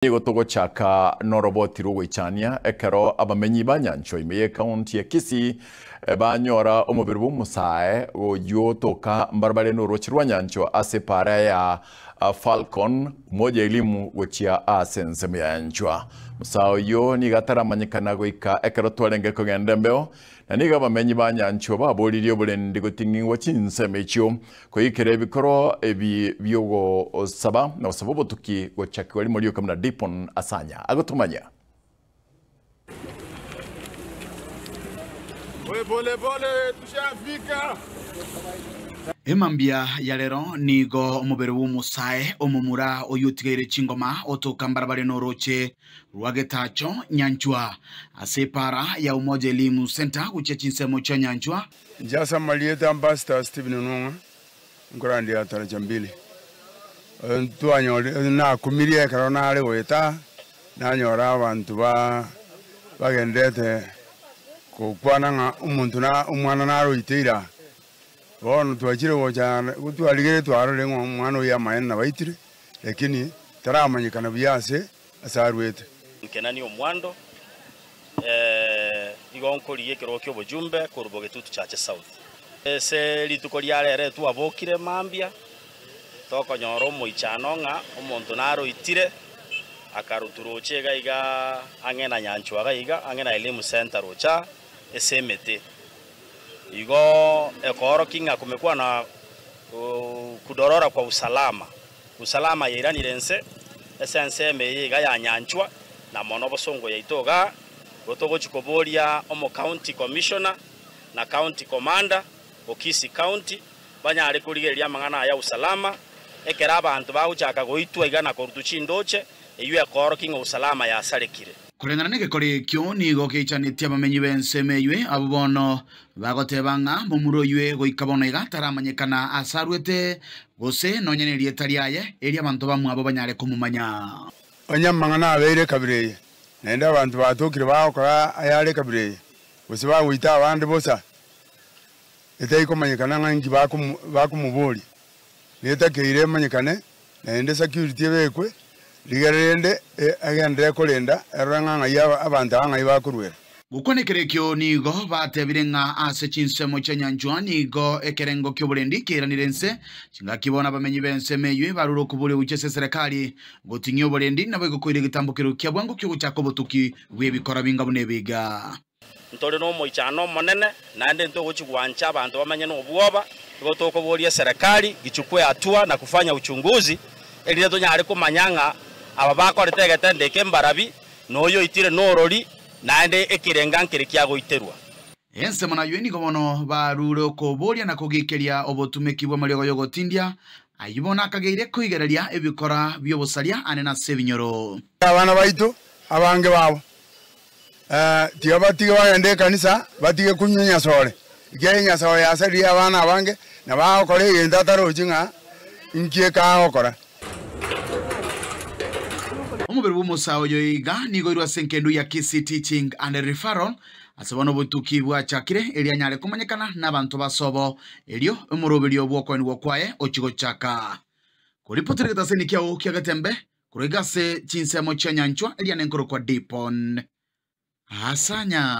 Nigo tugochaka noroboti rugwichania ekero abamenyi banyancho imeye county ya Kisii banyora omubiri bw'umusae oyo toka mbarbare n'uruki nyancho ase para ya Falcon moja elimu gochia asense myanchwa musao yo ni gataramanyikana goika ekero twarenge kugenda mbeo na niga abamenyi banyancho baburirie oburendi goting'ingwa chinsemicho koikere ebikoro ebi byogo saba na sababu tuki gochaki wali muri kamna Dipon Asanya agotumanya pole tushafika. Emambia ya lero nigo omubiri w'umusae omumura oyutigere chingoma otoka mbarabare n'oroche rwagetacho nyanchwa asepara ya Umoja Elimu Center kuchechinsemo cha nyanchwa Njasa Malieta Ambassador Stephen Nunga nkurandi ya taracha mbili na kumirie karonare weta na nyora abantu bagendete kukwana umuntu na umwana naro itira bono twachire wocha gutwaligere twarore mwana ya mayena baitire lakini taramanyikana byase asarwete nkenani omwando igonkoriye kirokyo bujumbe kuruboge tutu chache south ese litukoria rere tu abokire mambia tokonyoro moichanonga omuntu naro itire akaruturoche gaiga angena nyanchwa gaiga angena elimu center rocha esemete igo ekoro kinga kumekuwa na kudorora kwa usalama yeranirense esense meye ga ya nyanchwa na monobo songo yaitoga gotogo chikoboria omo county commissioner na county commander okisi county banyare kurigeria mangana ya usalama ekera abantu bauchaka goitwa igana korutuchi ndoche eyu ekoro kinga usalama ya sarekire kurengana negekore kyo nigo keichanitie abamenyi bense meywe abo bono bagotebanga mumuro ywe goikabona igataramanyekana asarwete gose nonyenerie tariaye eri abantu bamwe abo banyare kumumanya onyamangana abeire kabireye nenda abantu batokire bakora ayare kabireye gose bagwita abandi bosa etaiko manyekana ngangi bakumubuli netakeire manyekane nende security bekwe ligerende agende kolenda eranga ya abantu anga bakurwera gukonekerekyo nigo batebirenga ase chinsemo cha nyanjwa nigo ekerengo kyoburendi kiranirense chingakibona abamenyi bense meywe baruro kubule uchese serikali gotinyo oburendi nabo gokoire gitambukiro kyabwango kyo guchako botuki bwebikora bingabune biga ntore no moichano monene nande ntogo chigwancha abantu bamanye no bwoba gotoko boria serikali gichukue hatua na kufanya uchunguzi eli leto nyare kumanyanga aba bakorete gatendeke mbarabi noyo itire norori nande ekirenga nkirikia goiterwa ense mona yweni gobono baruro ko boria na kugikeria obotumekibwa mariogo yogotindia ayibona akageire kuigereria ebikora byobusaria anena sebinyoro abana baito abange babo tiyo batige bagende kanisa batige kunyenya sore igenya sore yasari abana abange na bakore yenda tarojinga inkie ka okora omubiri bw'umusawo yoiga nigo irwa senkendu ya Kisii Teaching and Referral asabona obutuki bwachakire eri anyare kumanyekana n'abantu basobo eryo omurobiri obwokoni gwokwaye ochigo chaka kuripotera gitaseni kyao kyagatembe kurigase chinsemo cha nyanchwa eri anenkoro kwa Dipon Asanya.